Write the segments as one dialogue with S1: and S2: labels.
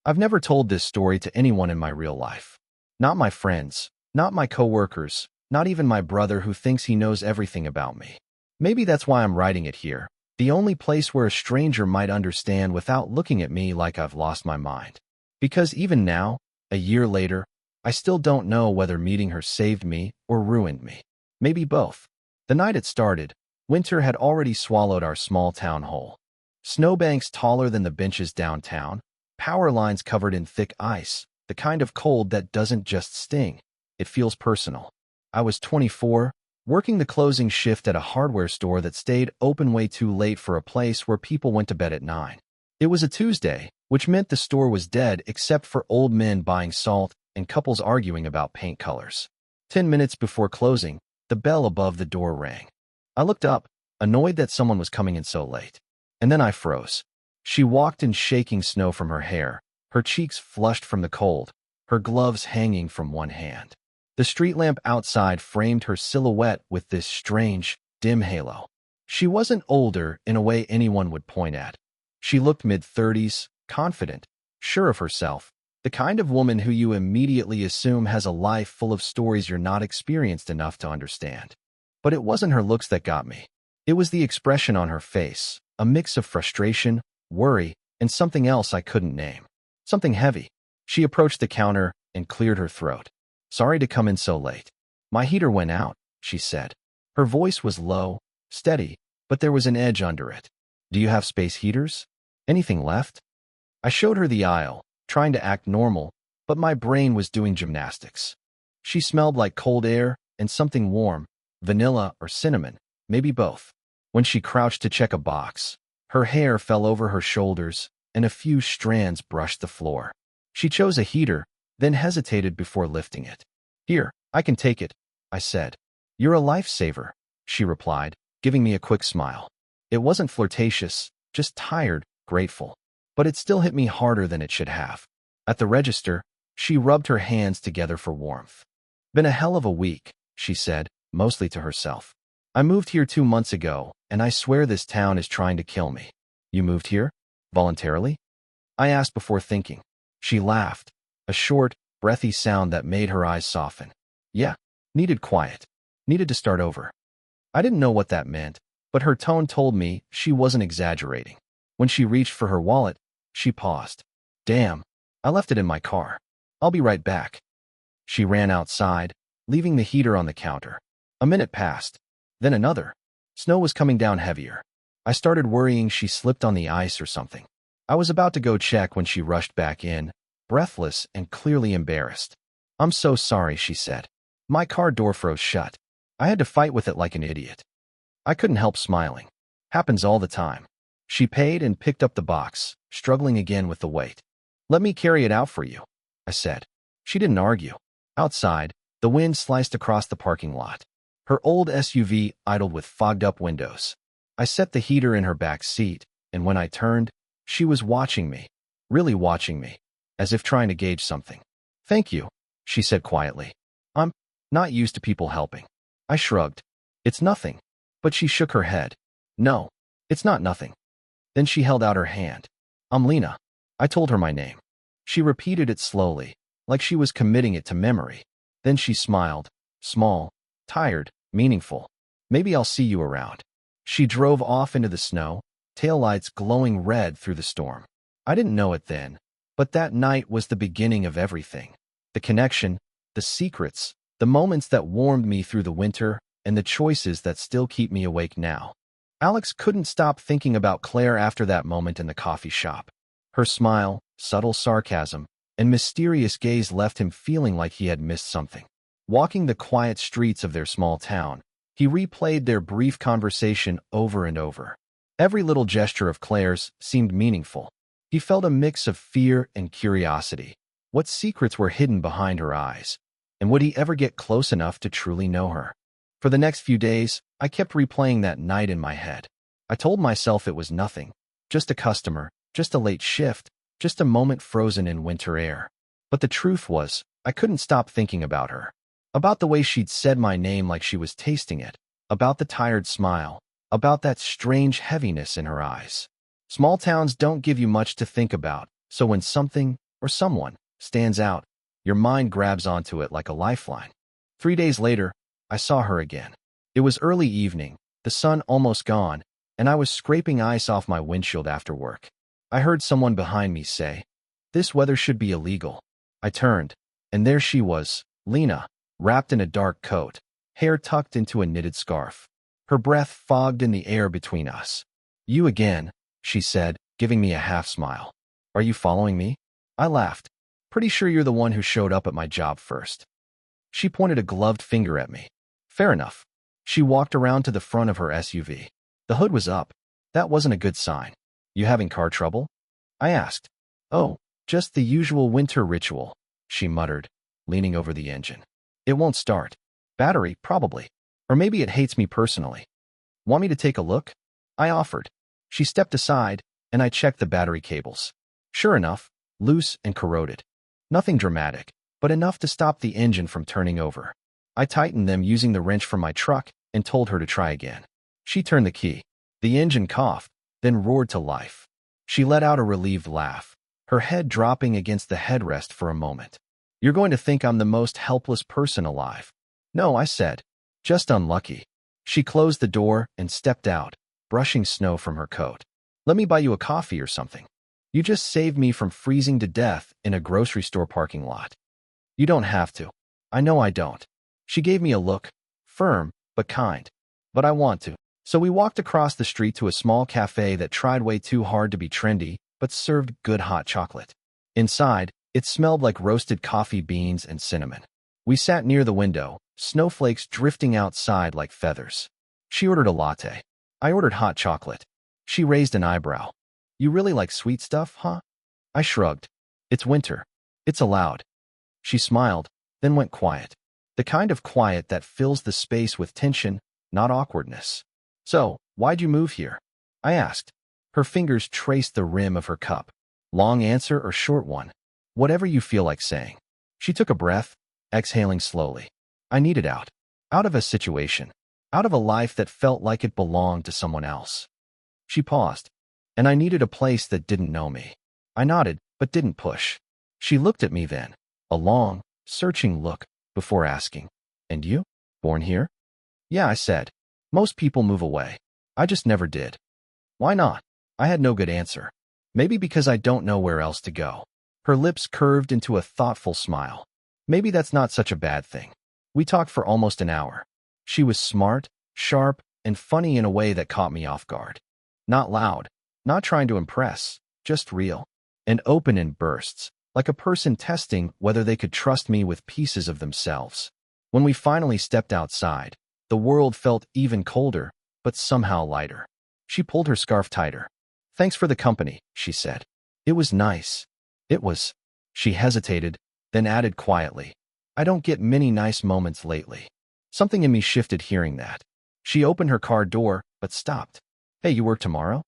S1: I've never told this story to anyone in my real life. Not my friends, not my coworkers, not even my brother who thinks he knows everything about me. Maybe that's why I'm writing it here, the only place where a stranger might understand without looking at me like I've lost my mind. Because even now, a year later, I still don't know whether meeting her saved me or ruined me. Maybe both. The night it started, winter had already swallowed our small town whole. Snowbanks taller than the benches downtown, power lines covered in thick ice, the kind of cold that doesn't just sting, it feels personal. I was 24, working the closing shift at a hardware store that stayed open way too late for a place where people went to bed at 9. It was a Tuesday, which meant the store was dead except for old men buying salt and couples arguing about paint colors. 10 minutes before closing, the bell above the door rang. I looked up, annoyed that someone was coming in so late. And then I froze. She walked in shaking snow from her hair, her cheeks flushed from the cold, her gloves hanging from one hand. The street lamp outside framed her silhouette with this strange, dim halo. She wasn't older in a way anyone would point at. She looked mid-30s, confident, sure of herself, the kind of woman who you immediately assume has a life full of stories you're not experienced enough to understand. But it wasn't her looks that got me. It was the expression on her face, a mix of frustration, worry, and something else I couldn't name. Something heavy. She approached the counter and cleared her throat. "Sorry to come in so late. My heater went out," she said. Her voice was low, steady, but there was an edge under it. "Do you have space heaters? Anything left?" I showed her the aisle, trying to act normal, but my brain was doing gymnastics. She smelled like cold air and something warm, vanilla or cinnamon, maybe both. When she crouched to check a box, her hair fell over her shoulders and a few strands brushed the floor. She chose a heater, then hesitated before lifting it. "Here, I can take it," I said. "You're a lifesaver," she replied, giving me a quick smile. It wasn't flirtatious, just tired, grateful. But it still hit me harder than it should have. At the register, she rubbed her hands together for warmth. "Been a hell of a week," she said, mostly to herself. "I moved here 2 months ago, and I swear this town is trying to kill me." "You moved here? Voluntarily?" I asked before thinking. She laughed, a short, breathy sound that made her eyes soften. "Yeah, needed quiet. Needed to start over." I didn't know what that meant, but her tone told me she wasn't exaggerating. When she reached for her wallet, she paused. "Damn, I left it in my car. I'll be right back." She ran outside, leaving the heater on the counter. A minute passed, then another. Snow was coming down heavier. I started worrying she slipped on the ice or something. I was about to go check when she rushed back in, breathless and clearly embarrassed. "I'm so sorry," she said. "My car door froze shut. I had to fight with it like an idiot." I couldn't help smiling. Happens all the time. She paid and picked up the box, struggling again with the weight. "Let me carry it out for you," I said. She didn't argue. Outside, the wind sliced across the parking lot. Her old SUV idled with fogged-up windows. I set the heater in her back seat, and when I turned, she was watching me, really watching me, as if trying to gauge something. "Thank you," she said quietly. "I'm not used to people helping." I shrugged. "It's nothing." But she shook her head. "No, it's not nothing." Then she held out her hand. "I'm Lena." I told her my name. She repeated it slowly, like she was committing it to memory. Then she smiled, small, tired, meaningful. "Maybe I'll see you around." She drove off into the snow, taillights glowing red through the storm. I didn't know it then, but that night was the beginning of everything. The connection, the secrets, the moments that warmed me through the winter, and the choices that still keep me awake now. Alex couldn't stop thinking about Claire after that moment in the coffee shop. Her smile, subtle sarcasm, and mysterious gaze left him feeling like he had missed something. Walking the quiet streets of their small town, he replayed their brief conversation over and over. Every little gesture of Claire's seemed meaningful. He felt a mix of fear and curiosity. What secrets were hidden behind her eyes? And would he ever get close enough to truly know her? For the next few days, I kept replaying that night in my head. I told myself it was nothing, just a customer, just a late shift, just a moment frozen in winter air. But the truth was, I couldn't stop thinking about her. About the way she'd said my name like she was tasting it, about the tired smile, about that strange heaviness in her eyes. Small towns don't give you much to think about, so when something or someone, stands out, your mind grabs onto it like a lifeline. 3 days later, I saw her again. It was early evening, the sun almost gone, and I was scraping ice off my windshield after work. I heard someone behind me say, "This weather should be illegal." I turned, and there she was, Lena, wrapped in a dark coat, hair tucked into a knitted scarf. Her breath fogged in the air between us. "You again," she said, giving me a half-smile. "Are you following me?" I laughed. "Pretty sure you're the one who showed up at my job first." She pointed a gloved finger at me. "Fair enough." She walked around to the front of her SUV. The hood was up. That wasn't a good sign. "You having car trouble?" I asked. "Oh, just the usual winter ritual," she muttered, leaning over the engine. "It won't start. Battery, probably. Or maybe it hates me personally." "Want me to take a look?" I offered. She stepped aside, and I checked the battery cables. Sure enough, loose and corroded. Nothing dramatic, but enough to stop the engine from turning over. I tightened them using the wrench from my truck and told her to try again. She turned the key. The engine coughed, then roared to life. She let out a relieved laugh, her head dropping against the headrest for a moment. "You're going to think I'm the most helpless person alive." "No," I said. "Just unlucky." She closed the door and stepped out, brushing snow from her coat. "Let me buy you a coffee or something. You just saved me from freezing to death in a grocery store parking lot." "You don't have to." "I know I don't." She gave me a look, firm but kind. "But I want to." So we walked across the street to a small cafe that tried way too hard to be trendy, but served good hot chocolate. Inside, it smelled like roasted coffee beans and cinnamon. We sat near the window, snowflakes drifting outside like feathers. She ordered a latte. I ordered hot chocolate. She raised an eyebrow. "You really like sweet stuff, huh?" I shrugged. "It's winter. It's allowed." She smiled, then went quiet. The kind of quiet that fills the space with tension, not awkwardness. "So, why'd you move here?" I asked. Her fingers traced the rim of her cup. "Long answer or short one?" "Whatever you feel like saying." She took a breath, exhaling slowly. I needed out. Out of a situation. Out of a life that felt like it belonged to someone else. She paused. "And I needed a place that didn't know me." I nodded, but didn't push. She looked at me then. A long, searching look, before asking, "And you? Born here?" "Yeah," I said. "Most people move away. I just never did." "Why not?" I had no good answer. "Maybe because I don't know where else to go." Her lips curved into a thoughtful smile. "Maybe that's not such a bad thing." We talked for almost an hour. She was smart, sharp, and funny in a way that caught me off guard. Not loud, not trying to impress, just real. And open in bursts, like a person testing whether they could trust me with pieces of themselves. When we finally stepped outside, the world felt even colder, but somehow lighter. She pulled her scarf tighter. "Thanks for the company," she said. "It was nice." "It was." She hesitated, then added quietly, "I don't get many nice moments lately." Something in me shifted hearing that. She opened her car door, but stopped. "Hey, you work tomorrow?"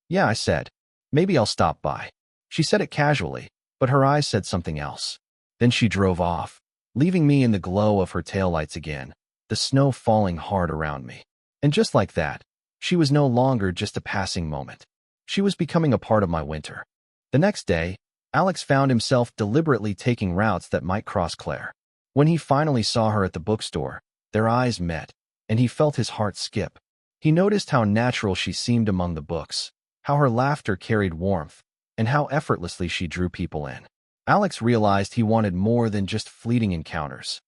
S1: "Yeah," I said. "Maybe I'll stop by." She said it casually, but her eyes said something else. Then she drove off, leaving me in the glow of her taillights again, the snow falling hard around me. And just like that, she was no longer just a passing moment. She was becoming a part of my winter. The next day, Alex found himself deliberately taking routes that might cross Claire. When he finally saw her at the bookstore, their eyes met, and he felt his heart skip. He noticed how natural she seemed among the books, how her laughter carried warmth, and how effortlessly she drew people in. Alex realized he wanted more than just fleeting encounters.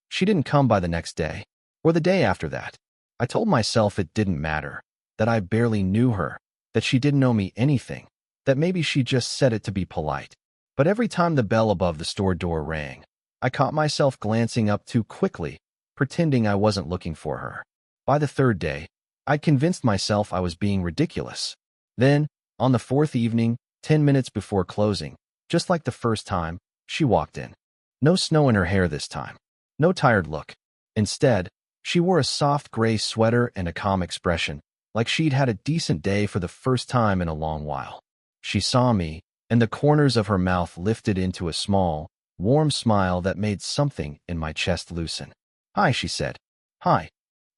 S1: She didn't come by the next day, or the day after that. I told myself it didn't matter, that I barely knew her, that she didn't know me anything, that maybe she just said it to be polite. But every time the bell above the store door rang, I caught myself glancing up too quickly, pretending I wasn't looking for her. By the third day, I'd convinced myself I was being ridiculous. Then, on the fourth evening, 10 minutes before closing, just like the first time, she walked in. No snow in her hair this time. No tired look. Instead, she wore a soft gray sweater and a calm expression, like she'd had a decent day for the first time in a long while. She saw me, and the corners of her mouth lifted into a small, warm smile that made something in my chest loosen. "Hi," she said. "Hi.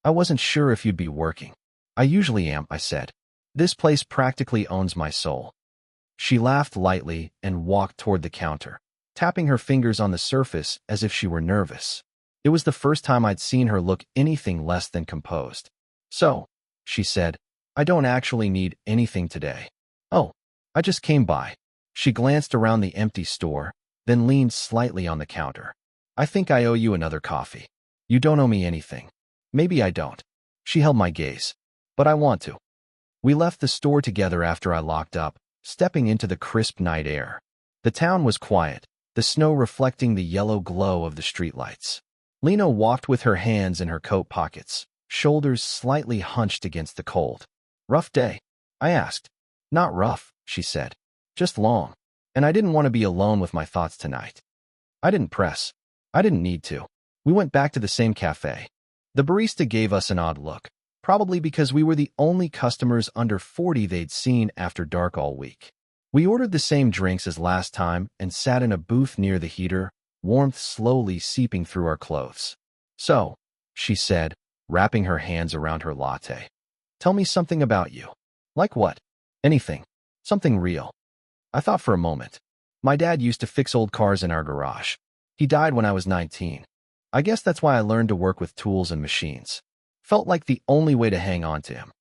S1: I wasn't sure if you'd be working." "I usually am," I said. "This place practically owns my soul." She laughed lightly and walked toward the counter, tapping her fingers on the surface as if she were nervous. It was the first time I'd seen her look anything less than composed. "So," she said, "I don't actually need anything today." "Oh, I just came by." She glanced around the empty store, then leaned slightly on the counter. "I think I owe you another coffee." "You don't owe me anything." "Maybe I don't." She held my gaze. "But I want to." We left the store together after I locked up, stepping into the crisp night air. The town was quiet, the snow reflecting the yellow glow of the streetlights. Lena walked with her hands in her coat pockets, shoulders slightly hunched against the cold. "Rough day?" I asked. "Not rough," she said. "Just long. And I didn't want to be alone with my thoughts tonight." I didn't press. I didn't need to. We went back to the same cafe. The barista gave us an odd look, probably because we were the only customers under 40 they'd seen after dark all week. We ordered the same drinks as last time and sat in a booth near the heater, warmth slowly seeping through our clothes. "So," she said, wrapping her hands around her latte. "Tell me something about you." "Like what?" "Anything. Something real." I thought for a moment. My dad used to fix old cars in our garage. He died when I was 19. I guess that's why I learned to work with tools and machines. Felt like the only way to hang on to him.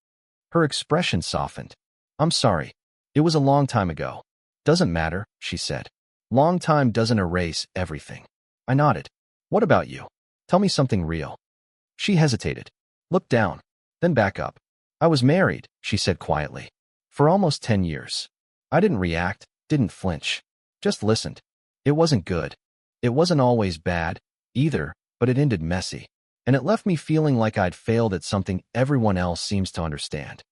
S1: Her expression softened. "I'm sorry. It was a long time ago." "Doesn't matter," she said. "Long time doesn't erase everything." I nodded. "What about you? Tell me something real." She hesitated, looked down, then back up. "I was married," she said quietly, "for almost 10 years. I didn't react, didn't flinch. Just listened. It wasn't good. It wasn't always bad, either, but it ended messy. And it left me feeling like I'd failed at something everyone else seems to understand."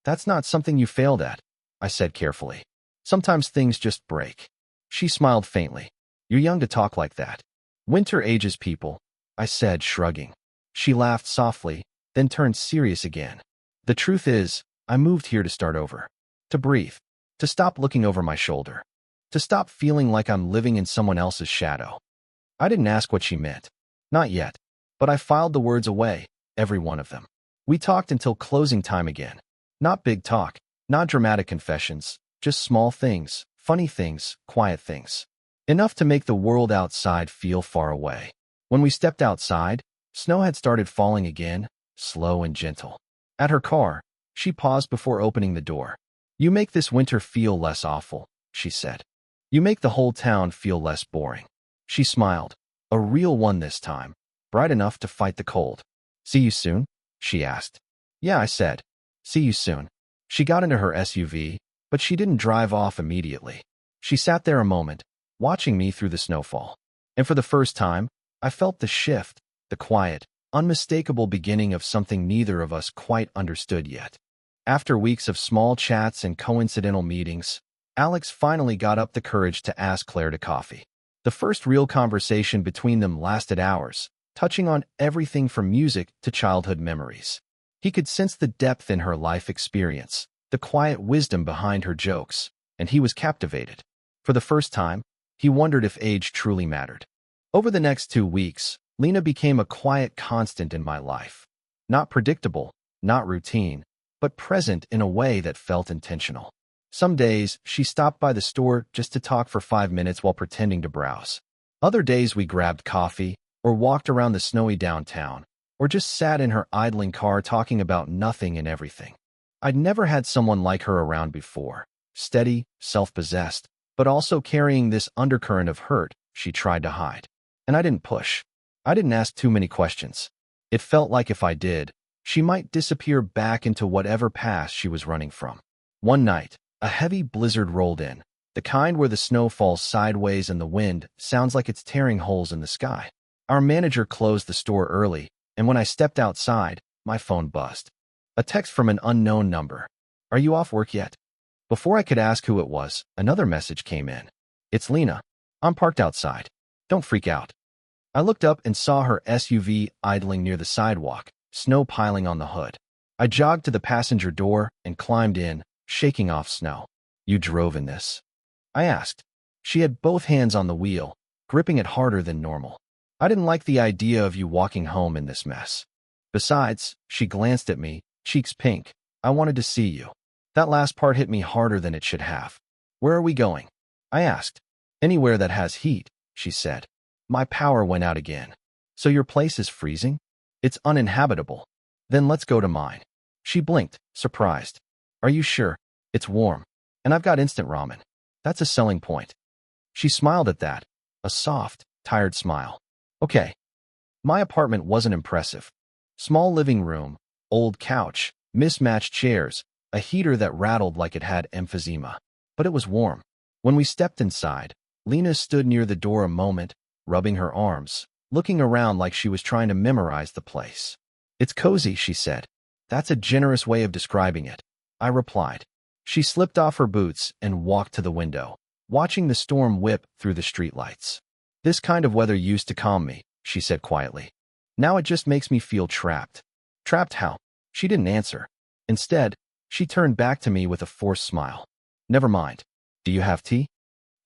S1: "That's not something you failed at," I said carefully. "Sometimes things just break." She smiled faintly. "You're young to talk like that." "Winter ages people," I said, shrugging. She laughed softly, then turned serious again. "The truth is, I moved here to start over. To breathe. To stop looking over my shoulder. To stop feeling like I'm living in someone else's shadow." I didn't ask what she meant. Not yet. But I filed the words away, every one of them. We talked until closing time again. Not big talk, not dramatic confessions, just small things, funny things, quiet things. Enough to make the world outside feel far away. When we stepped outside, snow had started falling again, slow and gentle. At her car, she paused before opening the door. "You make this winter feel less awful," she said. "You make the whole town feel less boring." She smiled, a real one this time, bright enough to fight the cold. "See you soon?" she asked. "Yeah," I said. "See you soon." She got into her SUV, but she didn't drive off immediately. She sat there a moment, watching me through the snowfall. And for the first time, I felt the shift, the quiet, unmistakable beginning of something neither of us quite understood yet. After weeks of small chats and coincidental meetings, Alex finally got up the courage to ask Claire to coffee. The first real conversation between them lasted hours, touching on everything from music to childhood memories. He could sense the depth in her life experience, the quiet wisdom behind her jokes, and he was captivated. For the first time, he wondered if age truly mattered. Over the next 2 weeks, Lena became a quiet constant in my life. Not predictable, not routine, but present in a way that felt intentional. Some days, she stopped by the store just to talk for 5 minutes while pretending to browse. Other days we grabbed coffee, or walked around the snowy downtown, or just sat in her idling car talking about nothing and everything. I'd never had someone like her around before, steady, self-possessed, but also carrying this undercurrent of hurt she tried to hide. And I didn't push. I didn't ask too many questions. It felt like if I did, she might disappear back into whatever past she was running from. One night, a heavy blizzard rolled in, the kind where the snow falls sideways and the wind sounds like it's tearing holes in the sky. Our manager closed the store early, and when I stepped outside, my phone buzzed. A text from an unknown number. "Are you off work yet?" Before I could ask who it was, another message came in. "It's Lena. I'm parked outside. Don't freak out." I looked up and saw her SUV idling near the sidewalk, snow piling on the hood. I jogged to the passenger door and climbed in, shaking off snow. "You drove in this?" I asked. She had both hands on the wheel, gripping it harder than normal. "I didn't like the idea of you walking home in this mess. Besides," she glanced at me, cheeks pink, "I wanted to see you." That last part hit me harder than it should have. Where are we going? I asked. Anywhere that has heat, she said. My power went out again. So your place is freezing? It's uninhabitable. Then let's go to mine. She blinked, surprised. Are you sure? It's warm. And I've got instant ramen. That's a selling point. She smiled at that, a soft, tired smile. Okay. My apartment wasn't impressive. Small living room, old couch, mismatched chairs, a heater that rattled like it had emphysema. But it was warm. When we stepped inside, Lena stood near the door a moment, rubbing her arms, looking around like she was trying to memorize the place. It's cozy, she said. That's a generous way of describing it, I replied. She slipped off her boots and walked to the window, watching the storm whip through the streetlights. This kind of weather used to calm me, she said quietly. Now it just makes me feel trapped. Trapped how? She didn't answer. Instead, she turned back to me with a forced smile. Never mind. Do you have tea?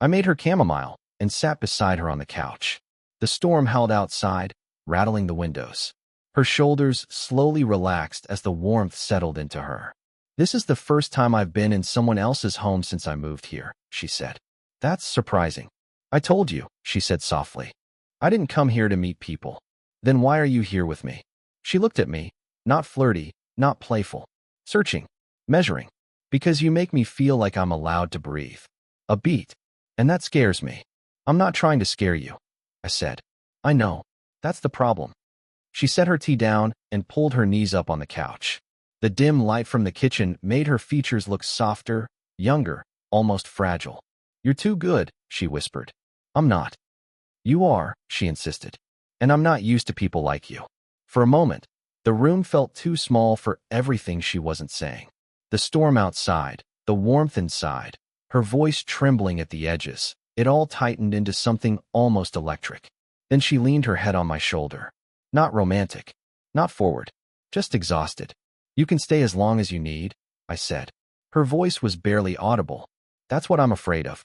S1: I made her chamomile and sat beside her on the couch. The storm howled outside, rattling the windows. Her shoulders slowly relaxed as the warmth settled into her. This is the first time I've been in someone else's home since I moved here, she said. That's surprising. I told you, she said softly. I didn't come here to meet people. Then why are you here with me? She looked at me, not flirty, not playful. Searching, measuring. Because you make me feel like I'm allowed to breathe. A beat. And that scares me. I'm not trying to scare you, I said. I know. That's the problem. She set her tea down and pulled her knees up on the couch. The dim light from the kitchen made her features look softer, younger, almost fragile. You're too good, she whispered. I'm not. You are, she insisted. And I'm not used to people like you. For a moment, the room felt too small for everything she wasn't saying. The storm outside, the warmth inside, her voice trembling at the edges, it all tightened into something almost electric. Then she leaned her head on my shoulder. Not romantic, not forward, just exhausted. You can stay as long as you need, I said. Her voice was barely audible. That's what I'm afraid of.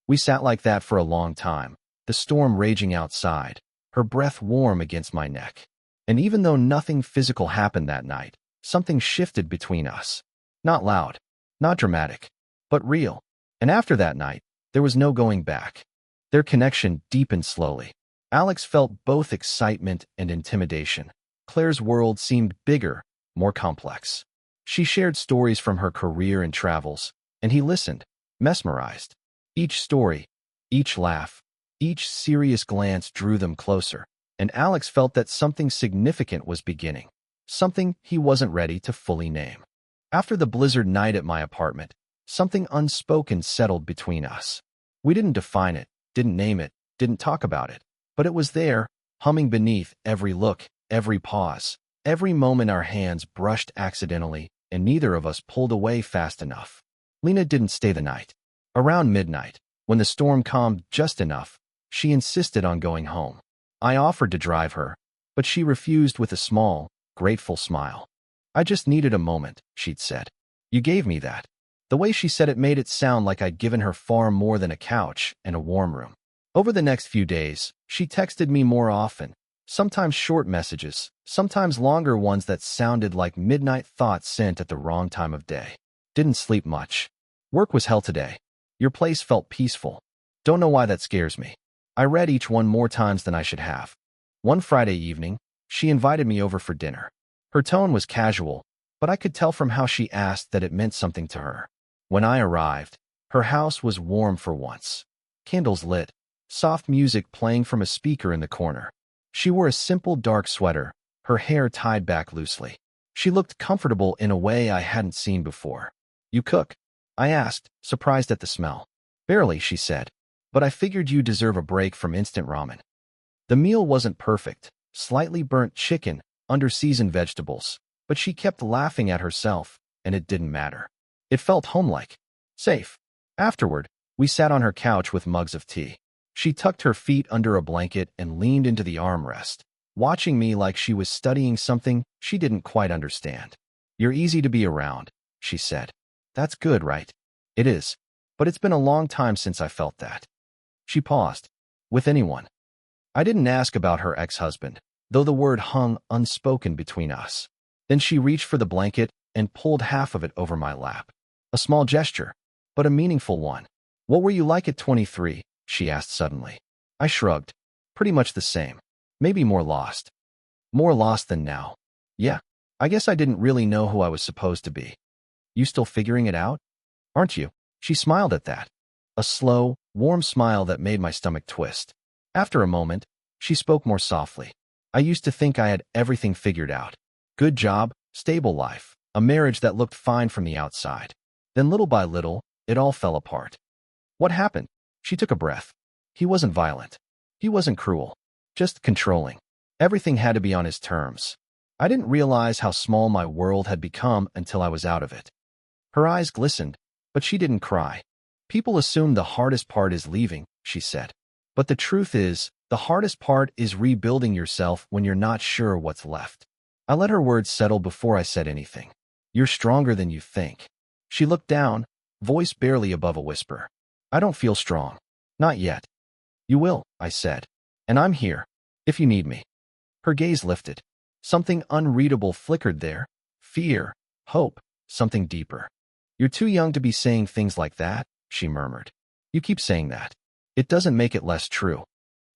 S1: We sat like that for a long time, the storm raging outside, her breath warm against my neck. And even though nothing physical happened that night, something shifted between us. Not loud, not dramatic, but real. And after that night, there was no going back. Their connection deepened slowly. Alex felt both excitement and intimidation. Claire's world seemed bigger, more complex. She shared stories from her career and travels, and he listened, mesmerized. Each story, each laugh, each serious glance drew them closer, and Alex felt that something significant was beginning, something he wasn't ready to fully name. After the blizzard night at my apartment, something unspoken settled between us. We didn't define it, didn't name it, didn't talk about it, but it was there, humming beneath every look, every pause, every moment our hands brushed accidentally, and neither of us pulled away fast enough. Lena didn't stay the night. Around midnight, when the storm calmed just enough, she insisted on going home. I offered to drive her, but she refused with a small, grateful smile. I just needed a moment, she'd said. You gave me that. The way she said it made it sound like I'd given her far more than a couch and a warm room. Over the next few days, she texted me more often, sometimes short messages, sometimes longer ones that sounded like midnight thoughts sent at the wrong time of day. Didn't sleep much. Work was hell today. Your place felt peaceful. Don't know why that scares me. I read each one more times than I should have. One Friday evening, she invited me over for dinner. Her tone was casual, but I could tell from how she asked that it meant something to her. When I arrived, her house was warm for once. Candles lit, soft music playing from a speaker in the corner. She wore a simple dark sweater, her hair tied back loosely. She looked comfortable in a way I hadn't seen before. You cook? I asked, surprised at the smell. Barely, she said, but I figured you deserve a break from instant ramen. The meal wasn't perfect, slightly burnt chicken, under-seasoned vegetables, but she kept laughing at herself, and it didn't matter. It felt homelike, safe. Afterward, we sat on her couch with mugs of tea. She tucked her feet under a blanket and leaned into the armrest, watching me like she was studying something she didn't quite understand. You're easy to be around, she said. That's good, right? It is, but it's been a long time since I felt that. She paused. With anyone. I didn't ask about her ex-husband, though the word hung unspoken between us. Then she reached for the blanket and pulled half of it over my lap. A small gesture, but a meaningful one. What were you like at 23? She asked suddenly. I shrugged. Pretty much the same. Maybe more lost. More lost than now. Yeah, I guess I didn't really know who I was supposed to be. You still figuring it out? Aren't you? She smiled at that. A slow, warm smile that made my stomach twist. After a moment, she spoke more softly. I used to think I had everything figured out. Good job, stable life, a marriage that looked fine from the outside. Then little by little, it all fell apart. What happened? She took a breath. He wasn't violent. He wasn't cruel. Just controlling. Everything had to be on his terms. I didn't realize how small my world had become until I was out of it. Her eyes glistened, but she didn't cry. People assume the hardest part is leaving, she said. But the truth is, the hardest part is rebuilding yourself when you're not sure what's left. I let her words settle before I said anything. You're stronger than you think. She looked down, voice barely above a whisper. I don't feel strong. Not yet. You will, I said. And I'm here, if you need me. Her gaze lifted. Something unreadable flickered there. Fear, hope, something deeper. You're too young to be saying things like that, she murmured. You keep saying that. It doesn't make it less true.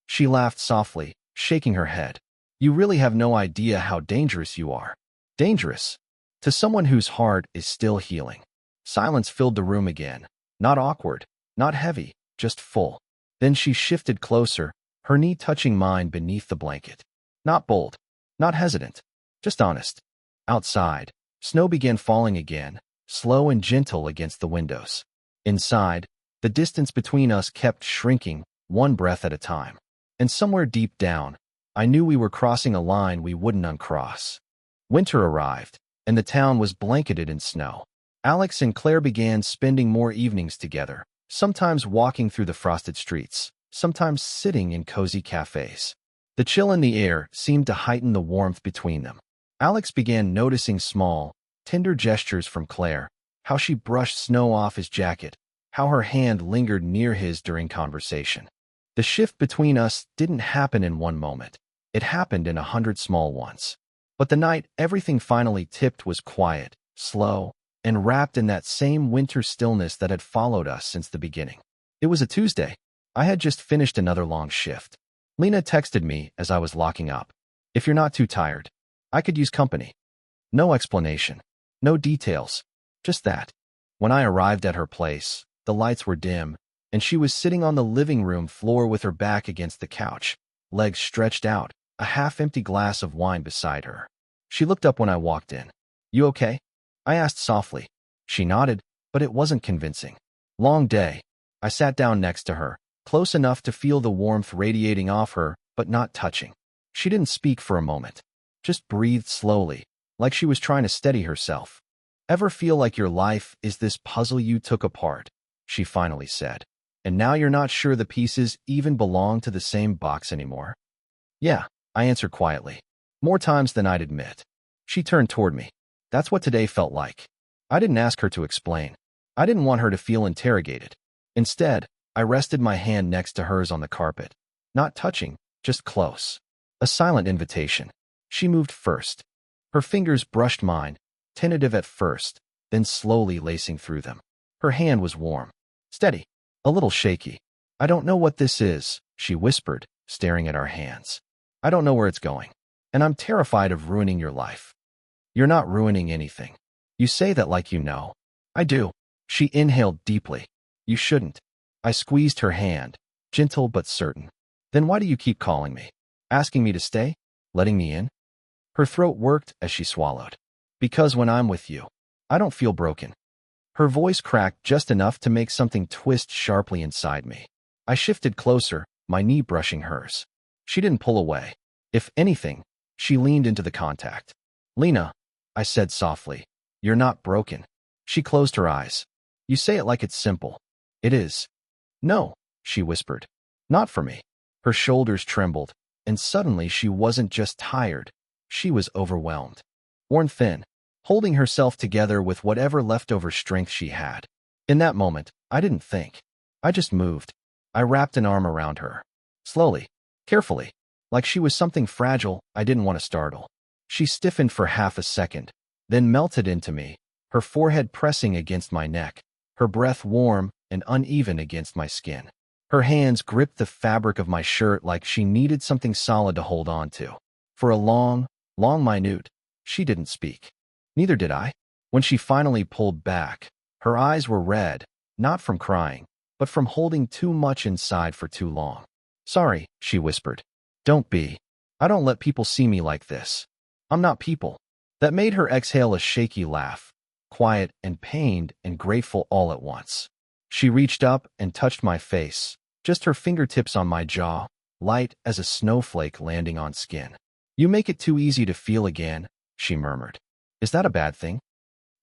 S1: She laughed softly, shaking her head. You really have no idea how dangerous you are. Dangerous? To someone whose heart is still healing. Silence filled the room again. Not awkward, not heavy, just full. Then she shifted closer, her knee touching mine beneath the blanket. Not bold, not hesitant, just honest. Outside, snow began falling again, slow and gentle against the windows. Inside, the distance between us kept shrinking, one breath at a time. And somewhere deep down, I knew we were crossing a line we wouldn't uncross. Winter arrived, and the town was blanketed in snow. Alex and Claire began spending more evenings together, sometimes walking through the frosted streets, sometimes sitting in cozy cafes. The chill in the air seemed to heighten the warmth between them. Alex began noticing small, tender gestures from Claire, how she brushed snow off his jacket, how her hand lingered near his during conversation. The shift between us didn't happen in one moment. It happened in 100 small ones. But the night everything finally tipped was quiet, slow, and wrapped in that same winter stillness that had followed us since the beginning. It was a Tuesday. I had just finished another long shift. Lena texted me as I was locking up. If you're not too tired, I could use company. No explanation. No details. Just that. When I arrived at her place, the lights were dim, and she was sitting on the living room floor with her back against the couch, legs stretched out, a half-empty glass of wine beside her. She looked up when I walked in. You okay? I asked softly. She nodded, but it wasn't convincing. Long day. I sat down next to her, close enough to feel the warmth radiating off her, but not touching. She didn't speak for a moment, just breathed slowly, like she was trying to steady herself. Ever feel like your life is this puzzle you took apart? She finally said. And now you're not sure the pieces even belong to the same box anymore? Yeah, I answered quietly. More times than I'd admit. She turned toward me. That's what today felt like. I didn't ask her to explain. I didn't want her to feel interrogated. Instead, I rested my hand next to hers on the carpet. Not touching, just close. A silent invitation. She moved first. Her fingers brushed mine, tentative at first, then slowly lacing through them. Her hand was warm. Steady. A little shaky. I don't know what this is, she whispered, staring at our hands. I don't know where it's going. And I'm terrified of ruining your life. You're not ruining anything. You say that like you know. I do. She inhaled deeply. You shouldn't. I squeezed her hand, gentle but certain. Then why do you keep calling me? Asking me to stay? Letting me in? Her throat worked as she swallowed. Because when I'm with you, I don't feel broken. Her voice cracked just enough to make something twist sharply inside me. I shifted closer, my knee brushing hers. She didn't pull away. If anything, she leaned into the contact. Lena, I said softly, you're not broken. She closed her eyes. You say it like it's simple. It is. No, she whispered. Not for me. Her shoulders trembled, and suddenly she wasn't just tired. She was overwhelmed. Worn thin, holding herself together with whatever leftover strength she had. In that moment, I didn't think. I just moved. I wrapped an arm around her. Slowly, carefully, like she was something fragile I didn't want to startle. She stiffened for half a second, then melted into me, her forehead pressing against my neck. her breath warm and uneven against my skin. Her hands gripped the fabric of my shirt like she needed something solid to hold on to. For a long minute, she didn't speak. Neither did I. When she finally pulled back, her eyes were red, not from crying, but from holding too much inside for too long. "Sorry," she whispered. "Don't be. I don't let people see me like this. I'm not people." That made her exhale a shaky laugh, quiet and pained and grateful all at once. She reached up and touched my face, just her fingertips on my jaw, light as a snowflake landing on skin. "You make it too easy to feel again," she murmured. "Is that a bad thing?"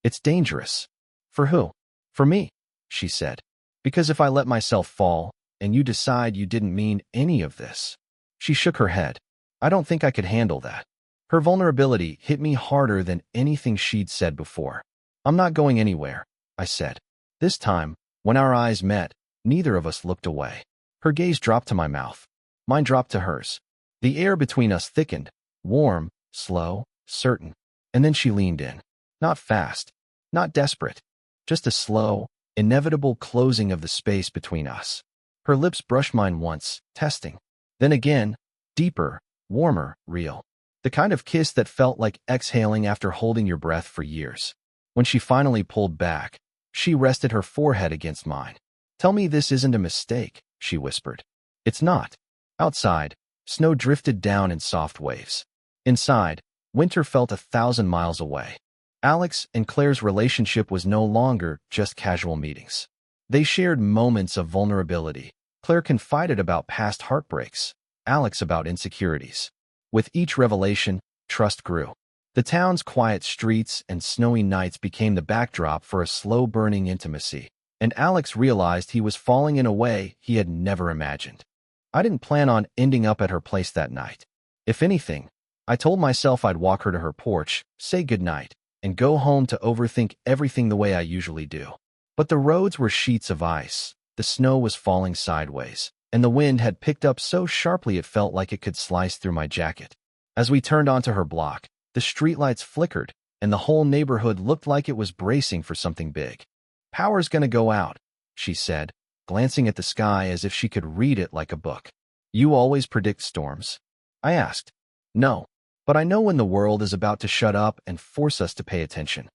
S1: "It's dangerous." "For who?" "For me," she said. "Because if I let myself fall, and you decide you didn't mean any of this." She shook her head. "I don't think I could handle that." Her vulnerability hit me harder than anything she'd said before. "I'm not going anywhere," I said. This time, when our eyes met, neither of us looked away. Her gaze dropped to my mouth. Mine dropped to hers. The air between us thickened, warm, slow, certain. And then she leaned in. Not fast, not desperate, just a slow, inevitable closing of the space between us. Her lips brushed mine once, testing. Then again, deeper, warmer, real. The kind of kiss that felt like exhaling after holding your breath for years. When she finally pulled back, she rested her forehead against mine. "Tell me this isn't a mistake," she whispered. "It's not." Outside, snow drifted down in soft waves. Inside, winter felt 1,000 miles away. Alex and Claire's relationship was no longer just casual meetings. They shared moments of vulnerability. Claire confided about past heartbreaks, Alex about insecurities. With each revelation, trust grew. The town's quiet streets and snowy nights became the backdrop for a slow-burning intimacy, and Alex realized he was falling in a way he had never imagined. I didn't plan on ending up at her place that night. If anything, I told myself I'd walk her to her porch, say goodnight, and go home to overthink everything the way I usually do. But the roads were sheets of ice, the snow was falling sideways, and the wind had picked up so sharply it felt like it could slice through my jacket. As we turned onto her block, the streetlights flickered, and the whole neighborhood looked like it was bracing for something big. "Power's gonna go out," she said, glancing at the sky as if she could read it like a book. "You always predict storms?" I asked. "No, but I know when the world is about to shut up and force us to pay attention."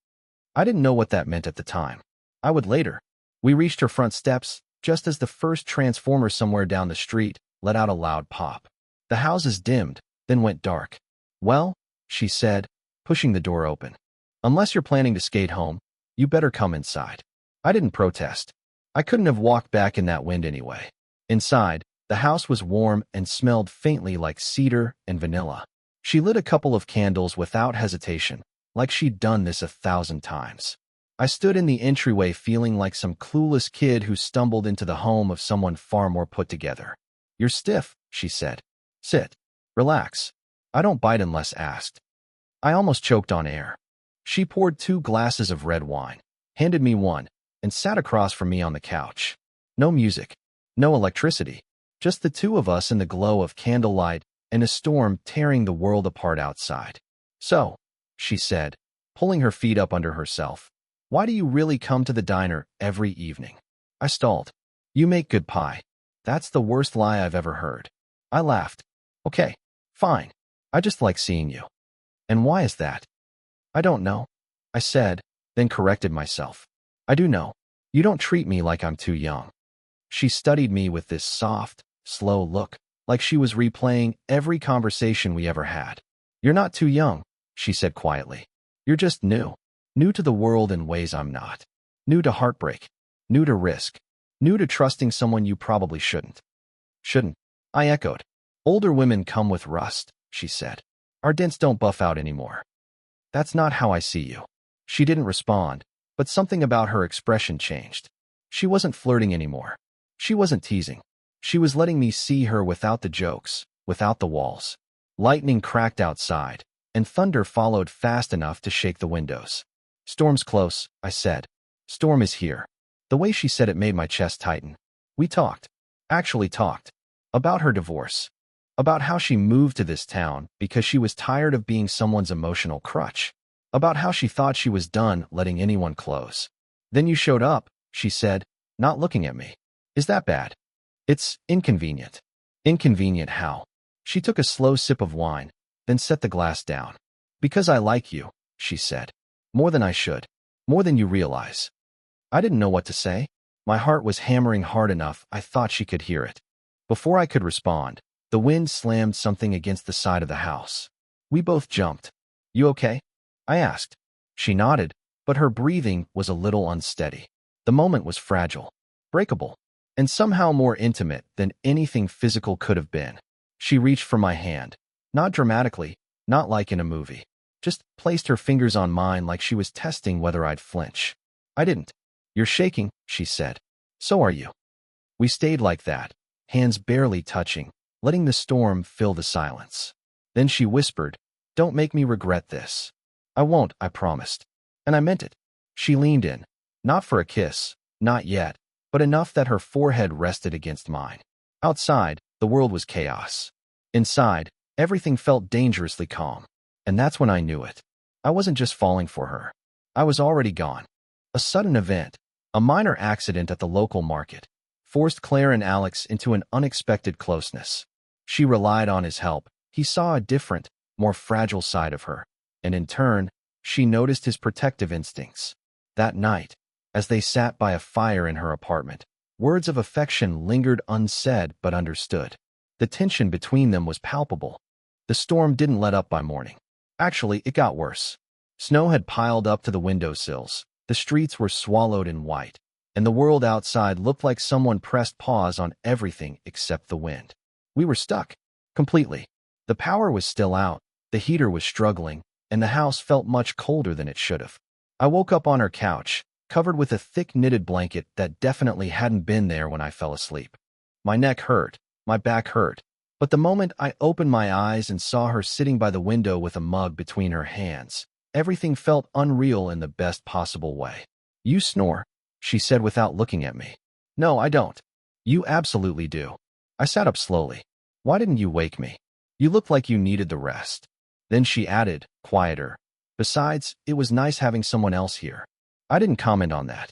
S1: I didn't know what that meant at the time. I would later. We reached her front steps, just as the first transformer somewhere down the street let out a loud pop. The houses dimmed, then went dark. "Well," she said, pushing the door open. "Unless you're planning to skate home, you better come inside." I didn't protest. I couldn't have walked back in that wind anyway. Inside, the house was warm and smelled faintly like cedar and vanilla. She lit a couple of candles without hesitation, like she'd done this 1,000 times. I stood in the entryway feeling like some clueless kid who stumbled into the home of someone far more put together. "You're stiff," she said. "Sit. Relax. I don't bite unless asked." I almost choked on air. She poured 2 glasses of red wine, handed me one, and sat across from me on the couch. No music, no electricity, just the two of us in the glow of candlelight and a storm tearing the world apart outside. "So," she said, pulling her feet up under herself, "why do you really come to the diner every evening?" I stalled. "You make good pie." That's the worst lie I've ever heard. I laughed. "Okay, fine. I just like seeing you." "And why is that?" "I don't know," I said, then corrected myself. "I do know. You don't treat me like I'm too young." She studied me with this soft, slow look, like she was replaying every conversation we ever had. "You're not too young," she said quietly. "You're just new. New to the world in ways I'm not. New to heartbreak. New to risk. New to trusting someone you probably shouldn't." "Shouldn't?" I echoed. "Older women come with rust," she said. "Our dents don't buff out anymore." "That's not how I see you." She didn't respond, but something about her expression changed. She wasn't flirting anymore. She wasn't teasing. She was letting me see her without the jokes, without the walls. Lightning cracked outside, and thunder followed fast enough to shake the windows. "Storm's close," I said. "Storm is here." The way she said it made my chest tighten. We talked. Actually talked. About her divorce. About how she moved to this town because she was tired of being someone's emotional crutch. About how she thought she was done letting anyone close. "Then you showed up," she said, not looking at me. Is that bad? It's inconvenient. Inconvenient how? She took a slow sip of wine, then set the glass down. Because I like you, she said. More than I should. More than you realize. I didn't know what to say. My heart was hammering hard enough I thought she could hear it. Before I could respond, the wind slammed something against the side of the house. We both jumped. You okay? I asked. She nodded, but her breathing was a little unsteady. The moment was fragile, breakable, and somehow more intimate than anything physical could have been. She reached for my hand, not dramatically, not like in a movie, just placed her fingers on mine like she was testing whether I'd flinch. I didn't. You're shaking, she said. So are you. We stayed like that, hands barely touching, letting the storm fill the silence. Then she whispered, "Don't make me regret this." "I won't," I promised. And I meant it. She leaned in, not for a kiss, not yet, but enough that her forehead rested against mine. Outside, the world was chaos. Inside, everything felt dangerously calm. And that's when I knew it. I wasn't just falling for her. I was already gone. A sudden event, a minor accident at the local market, forced Claire and Alex into an unexpected closeness. She relied on his help. He saw a different, more fragile side of her, and in turn, she noticed his protective instincts. That night, as they sat by a fire in her apartment, words of affection lingered unsaid but understood. The tension between them was palpable. The storm didn't let up by morning. Actually, it got worse. Snow had piled up to the windowsills, the streets were swallowed in white, and the world outside looked like someone pressed pause on everything except the wind. We were stuck. Completely. The power was still out, the heater was struggling, and the house felt much colder than it should have. I woke up on her couch, covered with a thick knitted blanket that definitely hadn't been there when I fell asleep. My neck hurt, my back hurt, but the moment I opened my eyes and saw her sitting by the window with a mug between her hands, everything felt unreal in the best possible way. "You snore," she said without looking at me. "No, I don't." "You absolutely do." I sat up slowly. "Why didn't you wake me? You looked like you needed the rest." Then she added, quieter, "Besides, it was nice having someone else here." I didn't comment on that.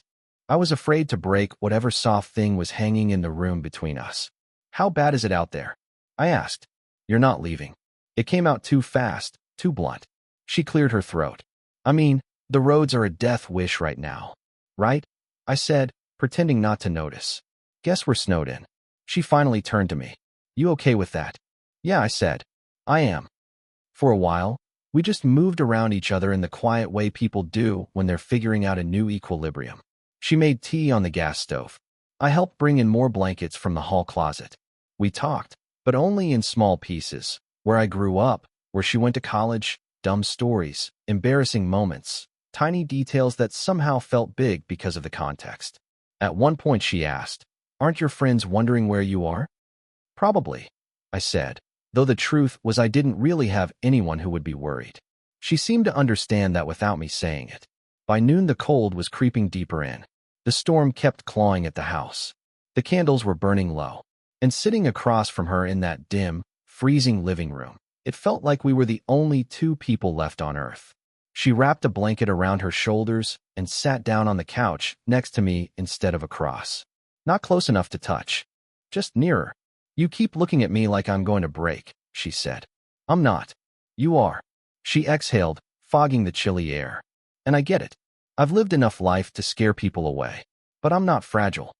S1: I was afraid to break whatever soft thing was hanging in the room between us. "How bad is it out there?" I asked. "You're not leaving." It came out too fast, too blunt. She cleared her throat. "I mean, the roads are a death wish right now. Right?" I said, pretending not to notice. "Guess we're snowed in." She finally turned to me. "You okay with that?" "Yeah," I said. "I am." For a while, we just moved around each other in the quiet way people do when they're figuring out a new equilibrium. She made tea on the gas stove. I helped bring in more blankets from the hall closet. We talked, but only in small pieces. Where I grew up, where she went to college, dumb stories, embarrassing moments, tiny details that somehow felt big because of the context. At one point she asked, "Aren't your friends wondering where you are?" "Probably," I said, though the truth was I didn't really have anyone who would be worried. She seemed to understand that without me saying it. By noon the cold was creeping deeper in. The storm kept clawing at the house. The candles were burning low. And sitting across from her in that dim, freezing living room, it felt like we were the only two people left on Earth. She wrapped a blanket around her shoulders and sat down on the couch next to me instead of across. Not close enough to touch. Just nearer. "You keep looking at me like I'm going to break," she said. "I'm not. You are." She exhaled, fogging the chilly air. "And I get it. I've lived enough life to scare people away. But I'm not fragile."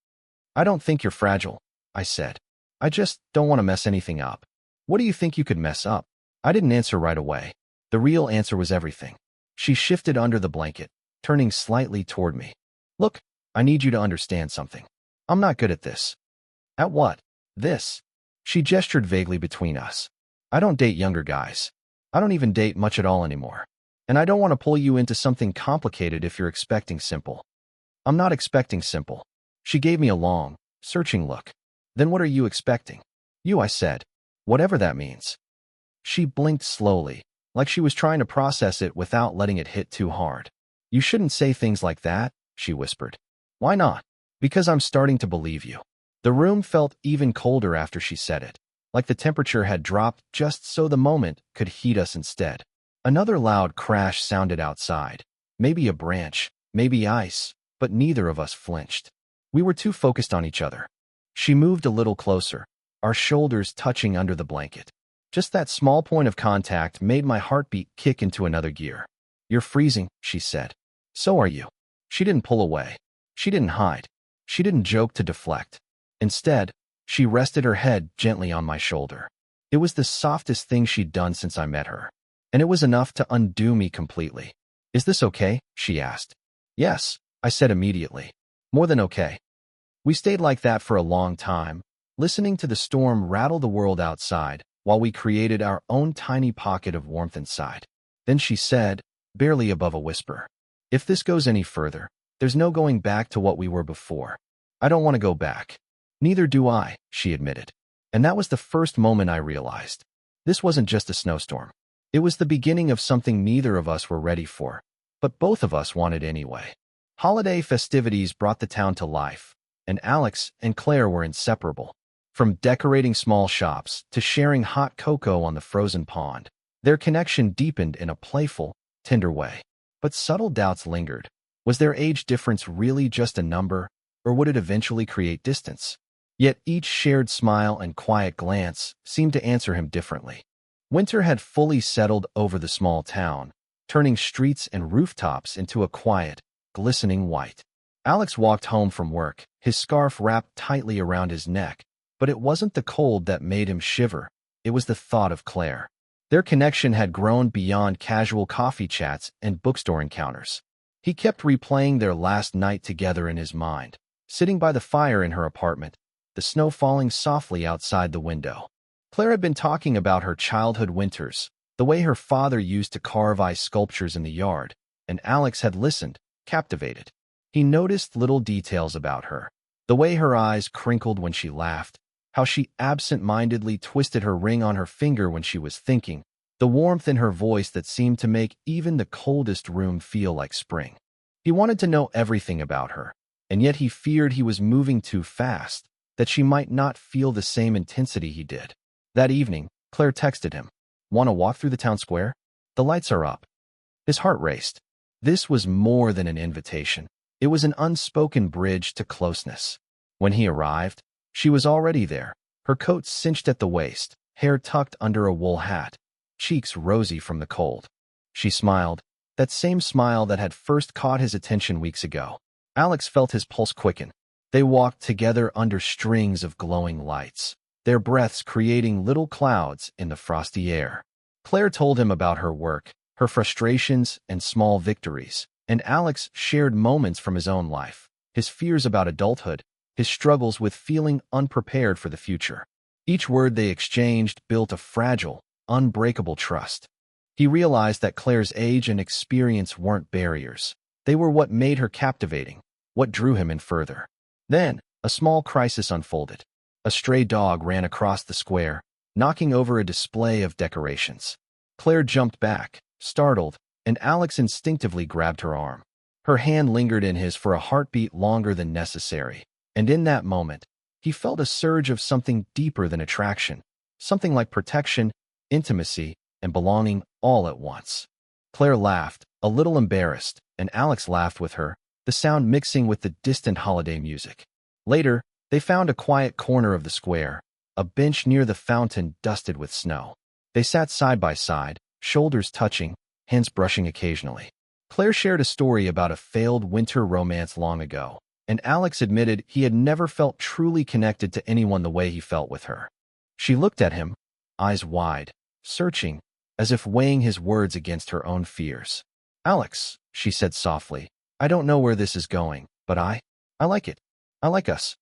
S1: "I don't think you're fragile," I said. "I just don't want to mess anything up." "What do you think you could mess up?" I didn't answer right away. The real answer was everything. She shifted under the blanket, turning slightly toward me. "Look, I need you to understand something. I'm not good at this." "At what?" "This." She gestured vaguely between us. "I don't date younger guys. I don't even date much at all anymore. And I don't want to pull you into something complicated if you're expecting simple." "I'm not expecting simple." She gave me a long, searching look. "Then what are you expecting?" "You," I said. "Whatever that means." She blinked slowly, like she was trying to process it without letting it hit too hard. "You shouldn't say things like that," she whispered. "Why not?" "Because I'm starting to believe you." The room felt even colder after she said it, like the temperature had dropped just so the moment could heat us instead. Another loud crash sounded outside. Maybe a branch, maybe ice, but neither of us flinched. We were too focused on each other. She moved a little closer, our shoulders touching under the blanket. Just that small point of contact made my heartbeat kick into another gear. "You're freezing," she said. "So are you." She didn't pull away. She didn't hide. She didn't joke to deflect. Instead, she rested her head gently on my shoulder. It was the softest thing she'd done since I met her, and it was enough to undo me completely. "Is this okay?" she asked. "Yes," I said immediately. "More than okay." We stayed like that for a long time, listening to the storm rattle the world outside while we created our own tiny pocket of warmth inside. Then she said, barely above a whisper, "If this goes any further, there's no going back to what we were before." "I don't want to go back." "Neither do I," she admitted. And that was the first moment I realized. This wasn't just a snowstorm. It was the beginning of something neither of us were ready for, but both of us wanted anyway. Holiday festivities brought the town to life, and Alex and Claire were inseparable. From decorating small shops to sharing hot cocoa on the frozen pond, their connection deepened in a playful, tender way. But subtle doubts lingered. Was their age difference really just a number, or would it eventually create distance? Yet each shared smile and quiet glance seemed to answer him differently. Winter had fully settled over the small town, turning streets and rooftops into a quiet, glistening white. Alex walked home from work, his scarf wrapped tightly around his neck, but it wasn't the cold that made him shiver. It was the thought of Claire. Their connection had grown beyond casual coffee chats and bookstore encounters. He kept replaying their last night together in his mind, sitting by the fire in her apartment, the snow falling softly outside the window. Claire had been talking about her childhood winters, the way her father used to carve ice sculptures in the yard, and Alex had listened, captivated. He noticed little details about her, the way her eyes crinkled when she laughed, how she absent-mindedly twisted her ring on her finger when she was thinking, the warmth in her voice that seemed to make even the coldest room feel like spring. He wanted to know everything about her, and yet he feared he was moving too fast, that she might not feel the same intensity he did. That evening, Claire texted him, "Want to walk through the town square? The lights are up." His heart raced. This was more than an invitation. It was an unspoken bridge to closeness. When he arrived, she was already there, her coat cinched at the waist, hair tucked under a wool hat, cheeks rosy from the cold. She smiled, that same smile that had first caught his attention weeks ago. Alex felt his pulse quicken. They walked together under strings of glowing lights, their breaths creating little clouds in the frosty air. Claire told him about her work, her frustrations and small victories, and Alex shared moments from his own life, his fears about adulthood, his struggles with feeling unprepared for the future. Each word they exchanged built a fragile, unbreakable trust. He realized that Claire's age and experience weren't barriers. They were what made her captivating, what drew him in further. Then, a small crisis unfolded. A stray dog ran across the square, knocking over a display of decorations. Claire jumped back, startled, and Alex instinctively grabbed her arm. Her hand lingered in his for a heartbeat longer than necessary, and in that moment, he felt a surge of something deeper than attraction, something like protection, intimacy, and belonging all at once. Claire laughed, a little embarrassed, and Alex laughed with her, the sound mixing with the distant holiday music. Later, they found a quiet corner of the square, a bench near the fountain dusted with snow. They sat side by side, shoulders touching, hands brushing occasionally. Claire shared a story about a failed winter romance long ago, and Alex admitted he had never felt truly connected to anyone the way he felt with her. She looked at him, eyes wide, searching, as if weighing his words against her own fears. "Alex," she said softly, "I don't know where this is going, but I like it. I like us."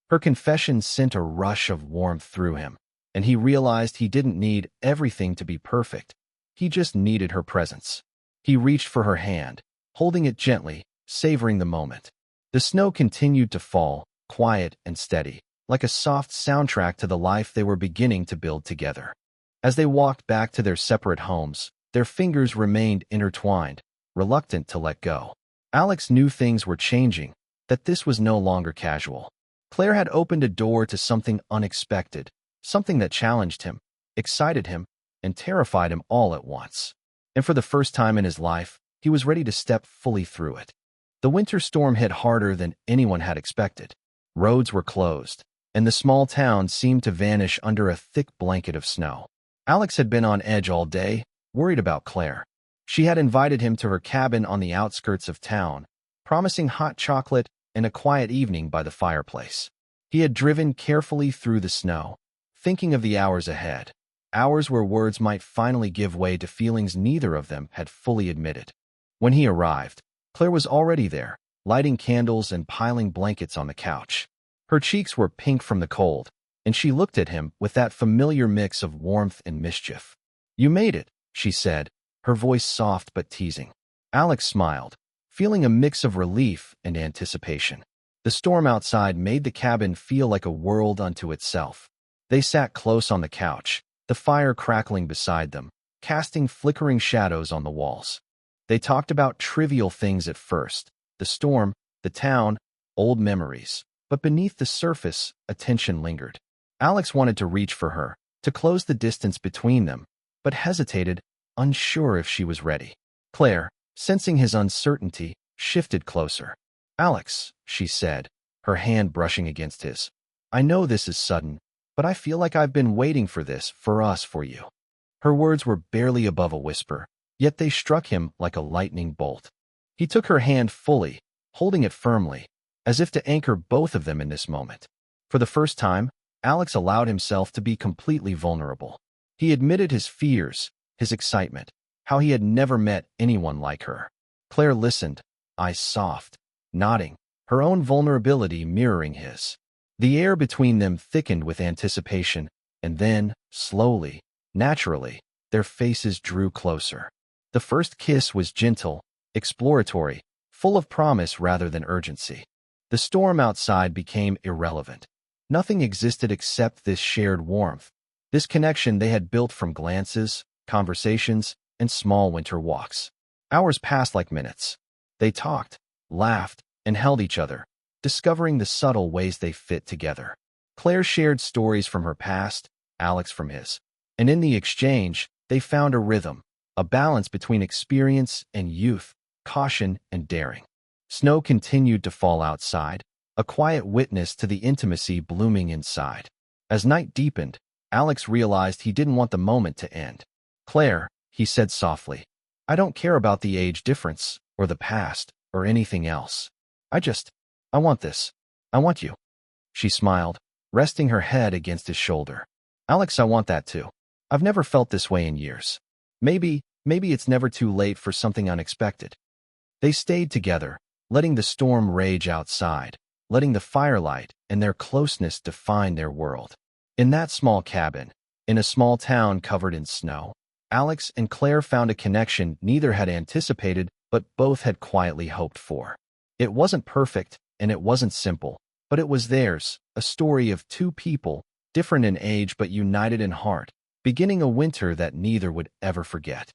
S1: Her confession sent a rush of warmth through him, and he realized he didn't need everything to be perfect. He just needed her presence. He reached for her hand, holding it gently, savoring the moment. The snow continued to fall, quiet and steady, like a soft soundtrack to the life they were beginning to build together. As they walked back to their separate homes, their fingers remained intertwined, reluctant to let go. Alex knew things were changing, that this was no longer casual. Claire had opened a door to something unexpected, something that challenged him, excited him, and terrified him all at once. And for the first time in his life, he was ready to step fully through it. The winter storm hit harder than anyone had expected. Roads were closed, and the small town seemed to vanish under a thick blanket of snow. Alex had been on edge all day, worried about Claire. She had invited him to her cabin on the outskirts of town, promising hot chocolate and a quiet evening by the fireplace. He had driven carefully through the snow, thinking of the hours ahead, hours where words might finally give way to feelings neither of them had fully admitted. When he arrived, Claire was already there, lighting candles and piling blankets on the couch. Her cheeks were pink from the cold, and she looked at him with that familiar mix of warmth and mischief. "You made it," she said, her voice soft but teasing. Alex smiled, feeling a mix of relief and anticipation. The storm outside made the cabin feel like a world unto itself. They sat close on the couch, the fire crackling beside them, casting flickering shadows on the walls. They talked about trivial things at first, the storm, the town, old memories. But beneath the surface, a tension lingered. Alex wanted to reach for her, to close the distance between them, but hesitated, unsure if she was ready. Claire, sensing his uncertainty, shifted closer. "Alex," she said, her hand brushing against his. "I know this is sudden, but I feel like I've been waiting for this, for you." Her words were barely above a whisper, yet they struck him like a lightning bolt. He took her hand fully, holding it firmly, as if to anchor both of them in this moment. For the first time, Alex allowed himself to be completely vulnerable. He admitted his fears, his excitement, how he had never met anyone like her. Claire listened, eyes soft, nodding, her own vulnerability mirroring his. The air between them thickened with anticipation, and then, slowly, naturally, their faces drew closer. The first kiss was gentle, exploratory, full of promise rather than urgency. The storm outside became irrelevant. Nothing existed except this shared warmth, this connection they had built from glances, conversations, and small winter walks. Hours passed like minutes. They talked, laughed, and held each other, discovering the subtle ways they fit together. Claire shared stories from her past, Alex from his. And in the exchange, they found a rhythm, a balance between experience and youth, caution and daring. Snow continued to fall outside, a quiet witness to the intimacy blooming inside. As night deepened, Alex realized he didn't want the moment to end. "Claire," he said softly, "I don't care about the age difference, or the past, or anything else. I want this. I want you." She smiled, resting her head against his shoulder. "Alex, I want that too. I've never felt this way in years. Maybe it's never too late for something unexpected." They stayed together, letting the storm rage outside, letting the firelight and their closeness define their world. In that small cabin, in a small town covered in snow, Alex and Claire found a connection neither had anticipated but both had quietly hoped for. It wasn't perfect and it wasn't simple, but it was theirs, a story of two people, different in age but united in heart, beginning a winter that neither would ever forget.